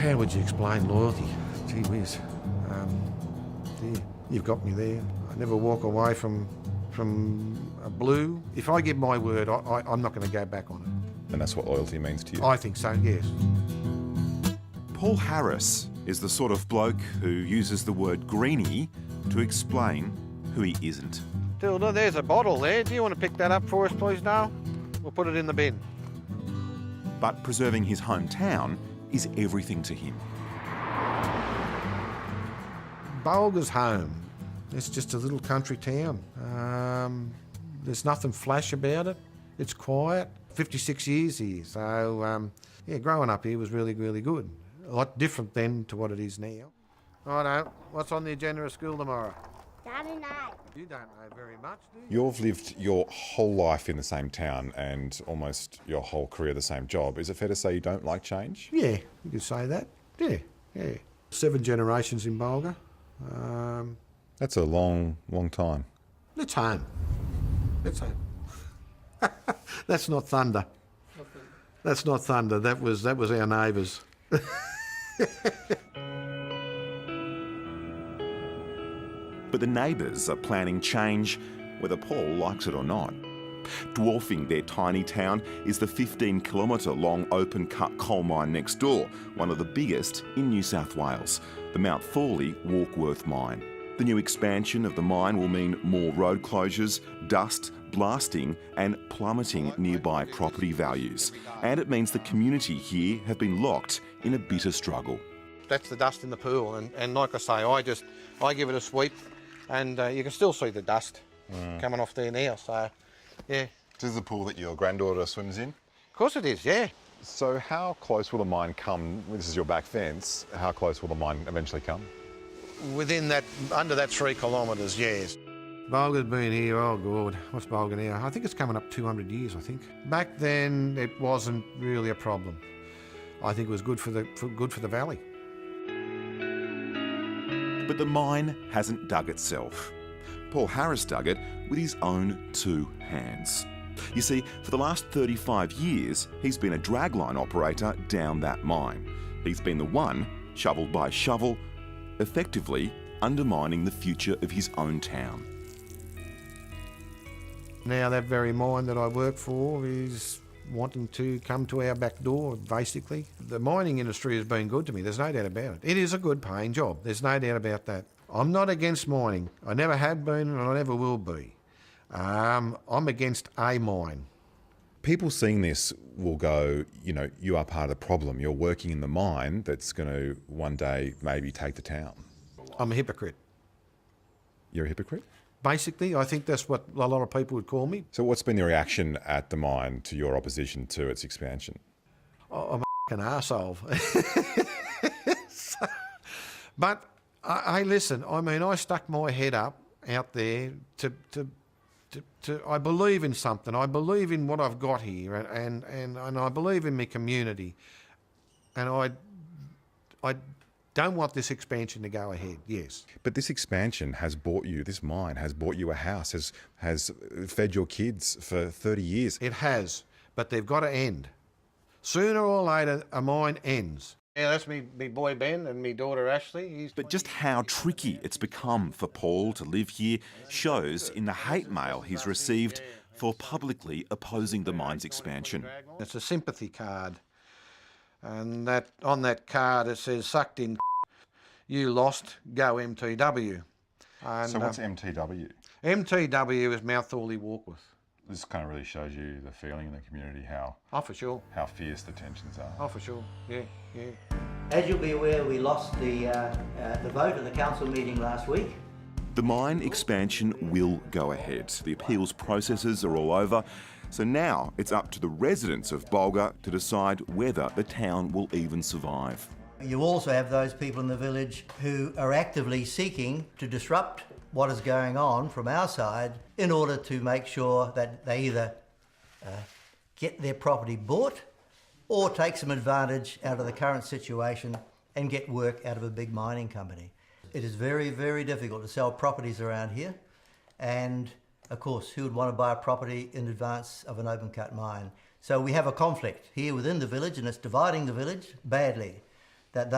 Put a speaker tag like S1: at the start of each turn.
S1: How would you explain loyalty? Gee whiz. Yeah, you've got me there. I never walk away from a blue. If I give my word, I'm not going to go back on it.
S2: And that's what loyalty means to you?
S1: I think so, yes.
S3: Paul Harris is the sort of bloke who uses the word greenie to explain who he isn't.
S1: Tilda, there's a bottle there. Do you want to pick that up for us, please, Dale? We'll put it in the bin.
S3: But preserving his hometown is everything to him.
S1: Bulga's home. It's just a little country town. There's nothing flash about it. It's quiet. 56 years here, so yeah, growing up here was really, really good. A lot different then to what it is now. Righto, what's on the agenda of school tomorrow?
S4: I don't know.
S1: You don't know very much, do you?
S2: You've lived your whole life in the same town and almost your whole career the same job. Is it fair to say you don't like change?
S1: Yeah, you could say that. Yeah. 7 generations in Bulga.
S2: That's a long, long time.
S1: It's home. It's home. That's not thunder. That's not thunder. That was our neighbours.
S3: But the neighbours are planning change whether Paul likes it or not. Dwarfing their tiny town is the 15-kilometre long open-cut coal mine next door, one of the biggest in New South Wales, the Mount Thorley Warkworth mine. The new expansion of the mine will mean more road closures, dust, blasting and plummeting nearby property values. And it means the community here have been locked in a bitter struggle.
S1: That's the dust in the pool, and like I say, I give it a sweep, and you can still see the dust coming off there now, so yeah.
S2: This is the pool that your granddaughter swims in?
S1: Of course it is, yeah.
S2: So how close will the mine come? This is your back fence. How close will the mine eventually come?
S1: Within that, under that 3 kilometres, yes. Bulga's been here, oh God, what's Bulga now? I think it's coming up 200 years, I think. Back then, it wasn't really a problem. I think it was good for the valley.
S3: But the mine hasn't dug itself. Paul Harris dug it with his own 2 hands. You see, for the last 35 years, he's been a dragline operator down that mine. He's been the one, shovel by shovel, effectively undermining the future of his own town.
S1: Now that very mine that I work for is wanting to come to our back door, basically. The mining industry has been good to me, there's no doubt about it. It is a good paying job, there's no doubt about that. I'm not against mining, I never have been and I never will be. I'm against a mine.
S2: People seeing this will go, you know, you are part of the problem. You're working in the mine that's going to one day maybe take the town.
S1: I'm a hypocrite.
S2: You're a hypocrite?
S1: Basically, I think that's what a lot of people would call me.
S2: So what's been the reaction at the mine to your opposition to its expansion?
S1: I'm a f***ing arsehole. But, hey, listen, I mean, I stuck my head up out there to I believe in something. I believe in what I've got here, and I believe in my community. And I don't want this expansion to go ahead, yes.
S2: But this expansion has bought you, this mine has bought you a house, has fed your kids for 30 years.
S1: It has, but they've got to end. Sooner or later, a mine ends. Yeah, that's me boy Ben and me daughter Ashley.
S3: But just how tricky it's become for Paul to live here shows in the hate mail he's received for publicly opposing the mine's expansion.
S1: It's a sympathy card, and that on that card it says, "Sucked in, you lost, go MTW." And,
S2: so what's MTW?
S1: MTW is Mount Thorley Warkworth.
S2: This kind of really shows you the feeling in the community,
S1: Oh, for sure.
S2: how fierce the tensions are.
S1: Oh, for sure. Yeah.
S5: As you'll be aware, we lost the vote at the council meeting last week.
S3: The mine expansion will go ahead. The appeals processes are all over. So now it's up to the residents of Bulga to decide whether the town will even survive.
S5: You also have those people in the village who are actively seeking to disrupt what is going on from our side in order to make sure that they either get their property bought or take some advantage out of the current situation and get work out of a big mining company. It is very, very difficult to sell properties around here, and of course, who would want to buy a property in advance of an open cut mine? So we have a conflict here within the village, and it's dividing the village badly. that those